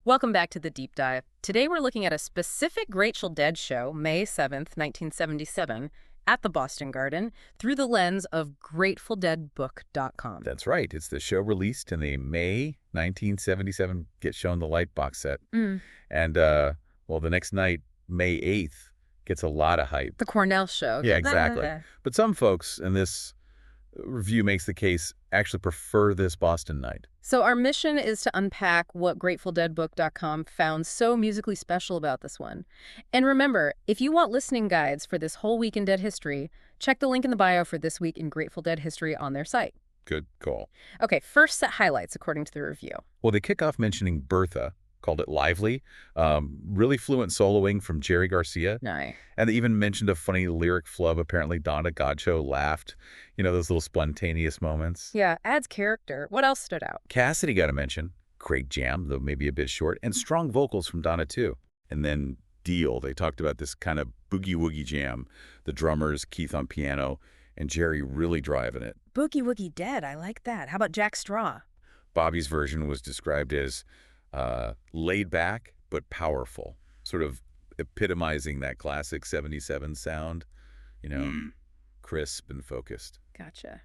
Welcome back to the Deep Dive. Today we're looking at a specific Grateful Dead show, May 7th, 1977, at the Boston Garden, through the lens of GratefulDeadBook.com. That's right. It's the show released in the May 1977 Get Shown the Light box set. Mm. And, well, the next night, May 8th, gets a lot of hype. The Cornell show. Yeah, exactly. But some folks, and this review makes the case, actually prefer this Boston night. So our mission is to unpack what GratefulDeadBook.com found so musically special about this one. And remember, if you want listening guides for this whole week in Dead history, check the link in the bio for This Week in Grateful Dead History on their site. Good call. Okay, first set highlights according to the review. Well, they kick off mentioning Bertha, called it lively, really fluent soloing from Jerry Garcia. Nice. And they even mentioned a funny lyric flub. Apparently, Donna Godcho laughed. You know, those little spontaneous moments. Yeah, adds character. What else stood out? Cassidy got a mention. Great jam, though maybe a bit short. And strong vocals from Donna, too. And then Deal. They talked about this kind of boogie-woogie jam. The drummers, Keith on piano, and Jerry really driving it. Boogie Woogie Dead. I like that. How about Jack Straw? Bobby's version was described as laid back but powerful, sort of epitomizing that classic 77 sound, you know, crisp and focused. Gotcha.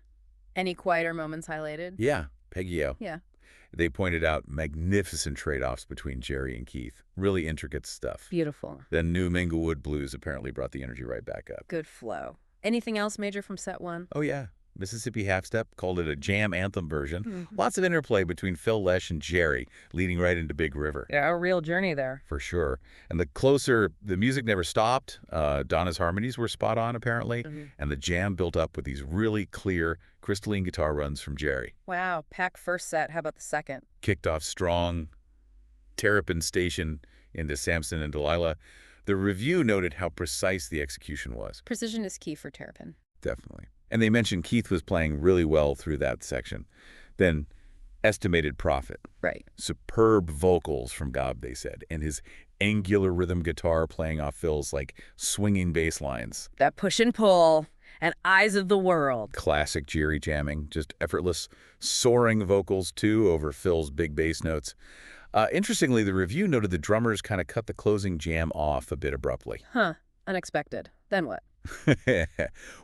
Any quieter moments highlighted? Yeah, Peggy O. Yeah. They pointed out magnificent trade-offs between Jerry and Keith. Really intricate stuff. Beautiful. Then New Minglewood Blues apparently brought the energy right back up. Good flow. Anything else major from set one? Oh, yeah. Mississippi Half Step called it a jam anthem version. Lots of interplay between Phil Lesh and Jerry, leading right into Big River. Yeah, a real journey there. For sure. And the closer, the music never stopped. Donna's harmonies were spot on, apparently. And the jam built up with these really clear, crystalline guitar runs from Jerry. Wow, packed first set. How about the second? Kicked off strong, Terrapin Station into Samson and Delilah. The review noted how precise the execution was. Precision is key for Terrapin. Definitely. And they mentioned Keith was playing really well through that section. Then Estimated Profit. Right. Superb vocals from Gob, they said, and his angular rhythm guitar playing off Phil's, like, swinging bass lines. That push and pull and Eyes of the World. Classic Jerry jamming, just effortless, soaring vocals, too, over Phil's big bass notes. Interestingly, the review noted the drummers kind of cut the closing jam off a bit abruptly. Huh. Unexpected. Then what?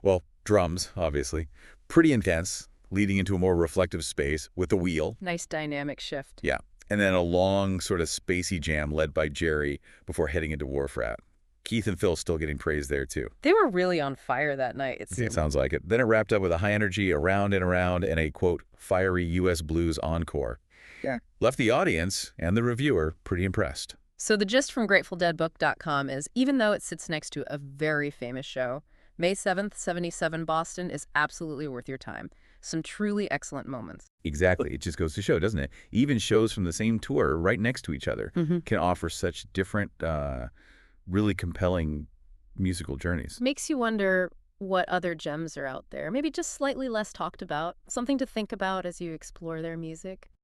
Well, drums, obviously. Pretty intense, leading into a more reflective space with the wheel. Nice dynamic shift. Yeah. And then a long sort of spacey jam led by Jerry before heading into Wharf Rat. Keith and Phil still getting praise there, too. They were really on fire that night, it It seemed. sounds like it. Then it wrapped up with a high energy around and around and a, quote, fiery U.S. blues encore. Yeah. Left the audience and the reviewer pretty impressed. So the gist from GratefulDeadBook.com is, even though it sits next to a very famous show, May 7th, 77 Boston is absolutely worth your time. Some truly excellent moments. Exactly. It just goes to show, doesn't it? Even shows from the same tour right next to each other can offer such different, really compelling musical journeys. Makes you wonder what other gems are out there, maybe just slightly less talked about, something to think about as you explore their music.